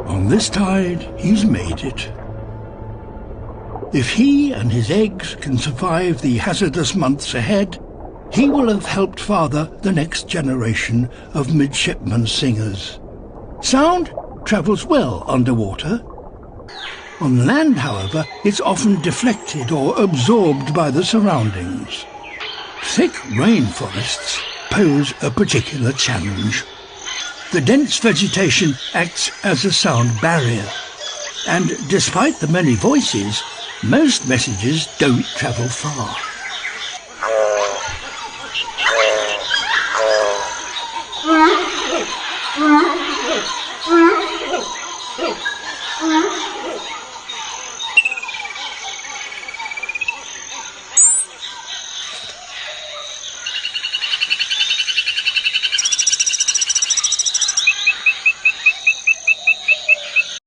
On this tide, he's made it. If he and his eggs can survive the hazardous months ahead, he will have helped father the next generation of midshipman singers. Sound travels well underwater. On land, however, it's often deflected or absorbed by the surroundings. Thick rainforests pose a particular challenge. The dense vegetation acts as a sound barrier, and despite the many voices, most messages don't travel far.